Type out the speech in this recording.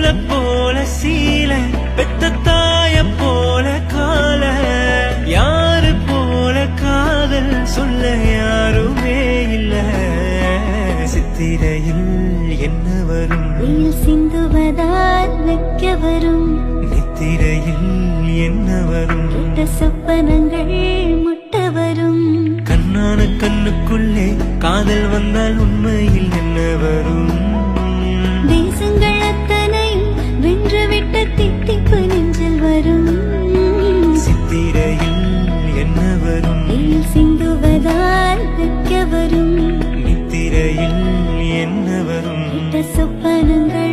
நூல போல சீல பெத்த தாய போல கால யாரு போல காதல் சொல்ல யாருமே இல்ல சித்திரையில் என்ன வரும் வெயில் சிந்துவதால் வைக்க வரும் நித்திரையில் என்ன வரும் கெட்ட சொப்பனங்கள் முட்ட வரும் கண்ணான கண்ணுக்குள்ளே காதல் வந்தால் உண்மையில் என்ன வரும் தேசங்கள் அத்தனையும் வென்றுவிட்ட தித்திப்பு நெஞ்சில் வரும் சித்திரையில் என்ன வரும் வெயில் சிந்துவதால் வைக்க வரும் நித்திரையில் என்ன வரும் கெட்ட சொப்பனங்கள்